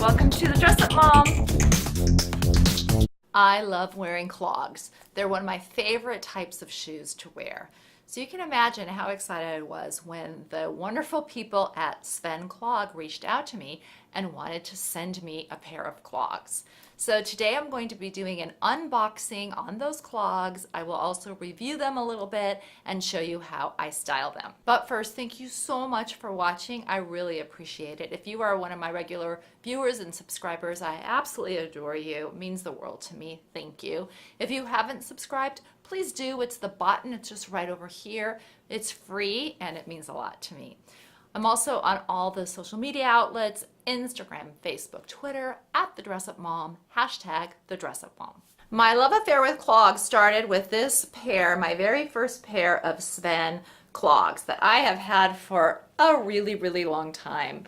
Welcome to the Dress Up Mom. I love wearing clogs. They're one of my favorite types of shoes to wear. So you can imagine how excited I was when the wonderful people at Sven Clog reached out to me and wanted to send me a pair of clogs. So today I'm going to be doing an unboxing on those clogs. I will also review them a little bit and show you how I style them. But first, thank you so much for watching. I really appreciate it. If you are one of my regular viewers and subscribers, I absolutely adore you. It means the world to me. Thank you. If you haven't subscribed, please do. It's the button. It's just right over here. It's free and it means a lot to me. I'm also on all the social media outlets, Instagram, Facebook, Twitter, at The Dress Up Mom, hashtag The Dress Up Mom. My love affair with clogs started with this pair, my very first pair of Sven Clogs that I have had for a really, really long time.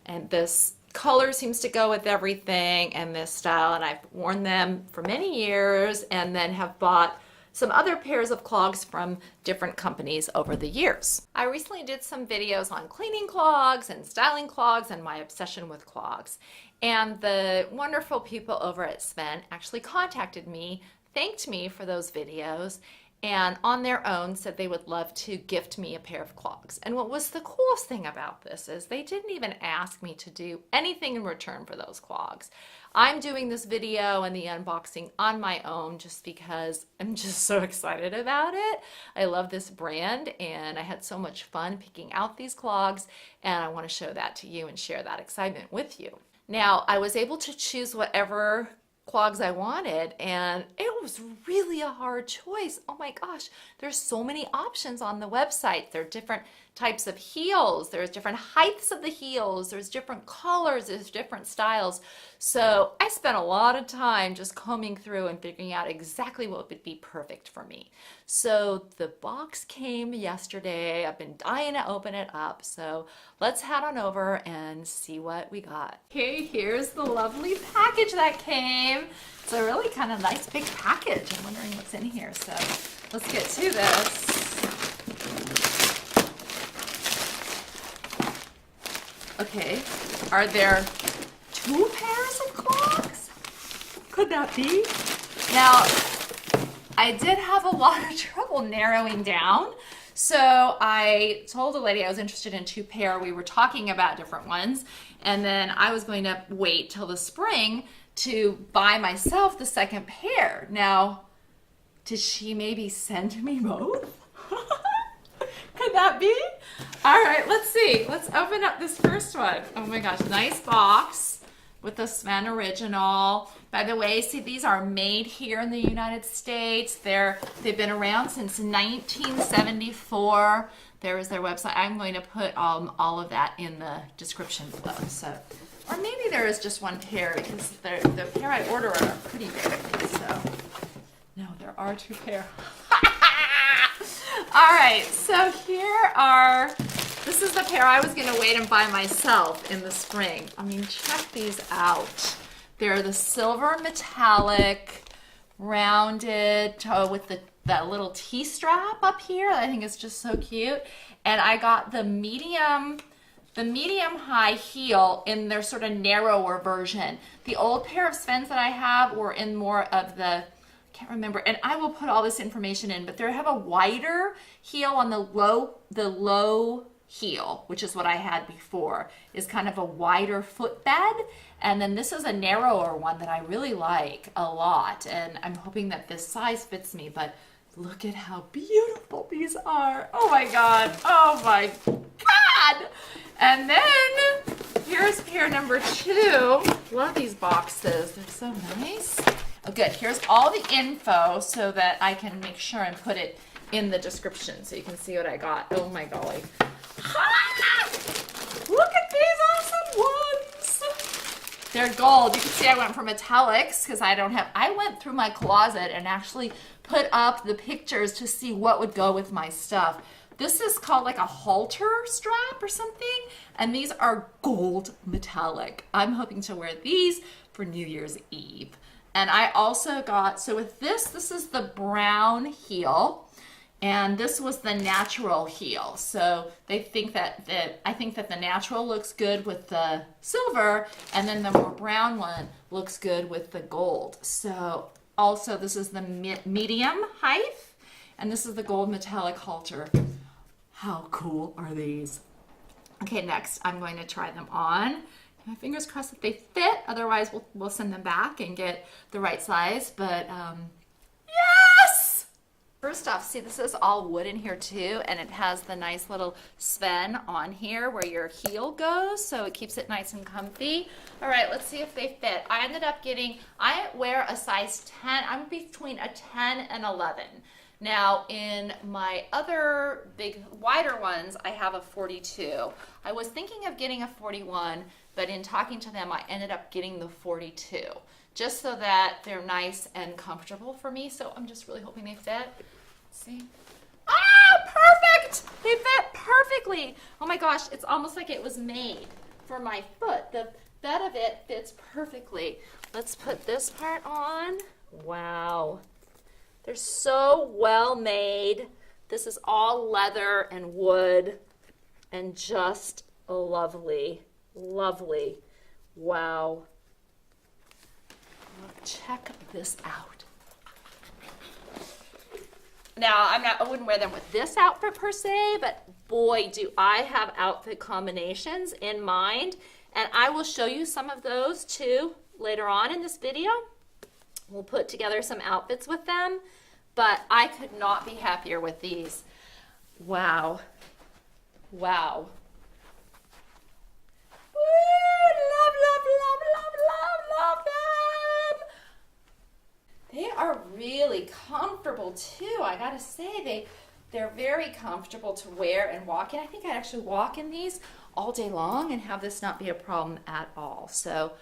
And this color seems to go with everything and this style, and I've worn them for many years and then have bought some other pairs of clogs from different companies over the years. I recently did some videos on cleaning clogs and styling clogs and my obsession with clogs. And the wonderful people over at Sven actually contacted me, thanked me for those videos, and on their own said they would love to gift me a pair of clogs. And what was the coolest thing about this is they didn't even ask me to do anything in return for those clogs. I'm doing this video and the unboxing on my own just because I'm just so excited about it. I love this brand and I had so much fun picking out these clogs, and I want to show that to you and share that excitement with you. Now, I was able to choose whatever clogs I wanted, and it was really a hard choice. Oh my gosh, there's so many options on the website. There are different types of heels, there's different heights of the heels, there's different colors, there's different styles. So I spent a lot of time just combing through and figuring out exactly what would be perfect for me. So the box came yesterday. I've been dying to open it up. So let's head on over and see what we got. Here's the lovely package that came. It's a really kind of nice big package. I'm wondering what's in here. So let's get to this. Okay, are there 2 pairs of clogs? Could that be? Now, I did have a lot of trouble narrowing down. So I told the lady I was interested in 2 pair. We were talking about different ones. And then I was going to wait till the spring to buy myself the second pair. Now, did she maybe send me both? Could that be? All right, let's see. Let's open up this first one. Oh my gosh, nice box with the Sven original. By the way, see, these are made here in the United States. They've been around since 1974. There is their website. I'm going to put all of that in the description below. So, or maybe there is just 1 pair because the pair I ordered are pretty big. So, no, there are 2 pair. All right, so this is the pair I was going to wait and buy myself in the spring. I mean, check these out. They're the silver metallic, rounded toe with that little T-strap up here. I think it's just so cute. And I got the medium high heel in their sort of narrower version. The old pair of Svens that I have were in more of the, can't remember, and I will put all this information in, but they have a wider heel on the low heel, which is what I had before, is kind of a wider footbed, and then this is a narrower one that I really like a lot, and I'm hoping that this size fits me. But look at how beautiful these are. Oh my god, oh my god. And then here's pair number 2. Love these boxes, they're so nice. Oh, good. Here's all the info so that I can make sure and put it in the description so you can see what I got. Oh my golly. Ah! Look at these awesome ones. They're gold. You can see I went for metallics because I went through my closet and actually put up the pictures to see what would go with my stuff. This is called like a halter strap or something, and these are gold metallic. I'm hoping to wear these for New Year's Eve. And I also got, so with this is the brown heel, And this was the natural heel. So they think that, I think that the natural looks good with the silver, and then the more brown one looks good with the gold. So also this is the medium height, and this is the gold metallic halter. How cool are these? Okay, next I'm going to try them on. My fingers crossed that they fit, otherwise we'll send them back and get the right size, but yes! First off, see, this is all wood in here too, and it has the nice little Sven on here where your heel goes, so it keeps it nice and comfy. All right, let's see if they fit. I wear a size 10, I'm between a 10 and 11. Now, in my other big, wider ones, I have a 42. I was thinking of getting a 41, but in talking to them, I ended up getting the 42, just so that they're nice and comfortable for me. So I'm just really hoping they fit. Let's see. Ah, perfect! They fit perfectly. Oh my gosh, it's almost like it was made for my foot. The bed of it fits perfectly. Let's put this part on. Wow. They're so well made. This is all leather and wood and just lovely, lovely. Wow. Check this out. Now, I wouldn't wear them with this outfit per se, but boy, do I have outfit combinations in mind. And I will show you some of those too later on in this video. We'll put together some outfits with them, but I could not be happier with these. Wow. Wow. Woo! Love, love, love, love, love, love them. They are really comfortable too. I gotta say, they're very comfortable to wear and walk in. I think I'd actually walk in these all day long and have this not be a problem at all. So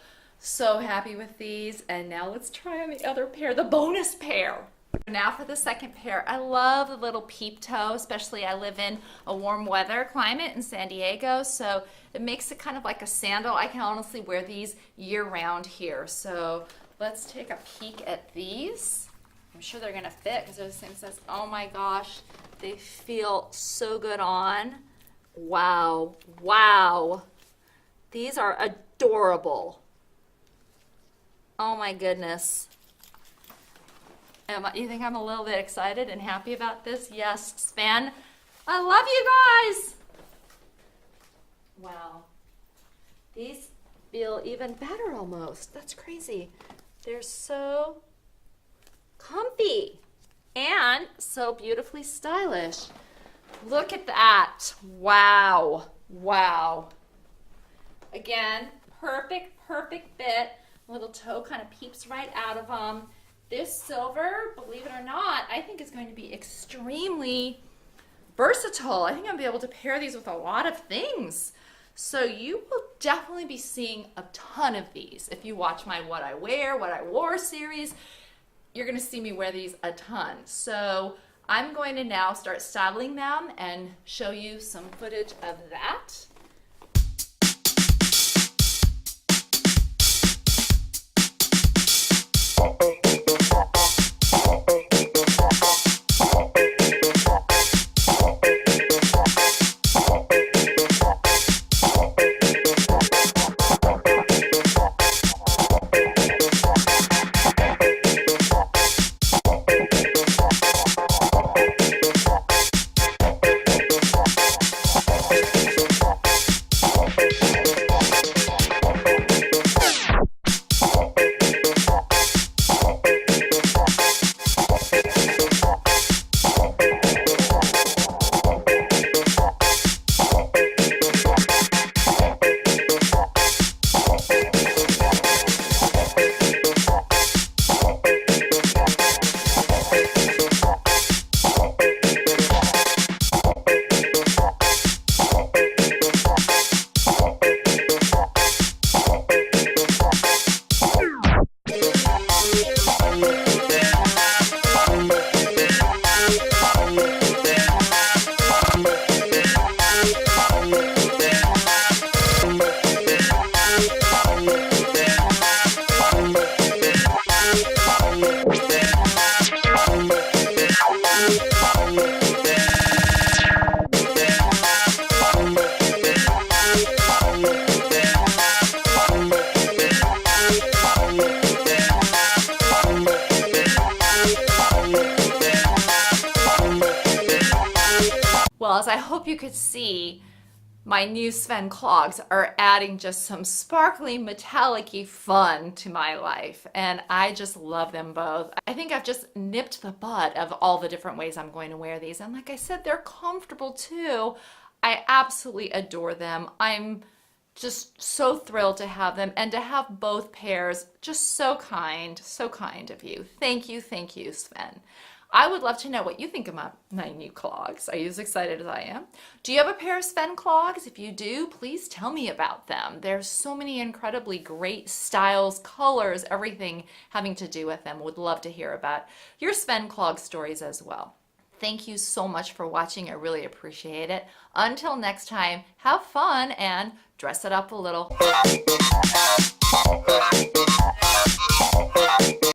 happy with these. And now let's try on the other pair, the bonus pair. Now for the second pair. I love the little peep toe, especially I live in a warm weather climate in San Diego, so it makes it kind of like a sandal. I can honestly wear these year round here. So let's take a peek at these. I'm sure they're gonna fit because those things says, oh my gosh, they feel so good on. Wow, wow. These are adorable. Oh my goodness. You think I'm a little bit excited and happy about this? Yes, Sven. I love you guys. Wow. These feel even better almost. That's crazy. They're so comfy and so beautifully stylish. Look at that. Wow. Wow. Again, perfect fit. Little toe kind of peeps right out of them. This silver, believe it or not, I think is going to be extremely versatile. I think I'll be able to pair these with a lot of things. So you will definitely be seeing a ton of these. If you watch my What I Wear, What I Wore series, you're going to see me wear these a ton. So I'm going to now start styling them and show you some footage of that. I hope you could see my new Sven Clogs are adding just some sparkly metallic-y fun to my life, and I just love them both. I think I've just nipped the bud of all the different ways I'm going to wear these, and like I said, they're comfortable too. I absolutely adore them. I'm just so thrilled to have them and to have both pairs. Just so kind of you. Thank you, Sven. I would love to know what you think about my new clogs. Are you as excited as I am? Do you have a pair of Sven clogs? If you do, please tell me about them. There's so many incredibly great styles, colors, everything having to do with them. Would love to hear about your Sven clog stories as well. Thank you so much for watching. I really appreciate it. Until next time, have fun and dress it up a little.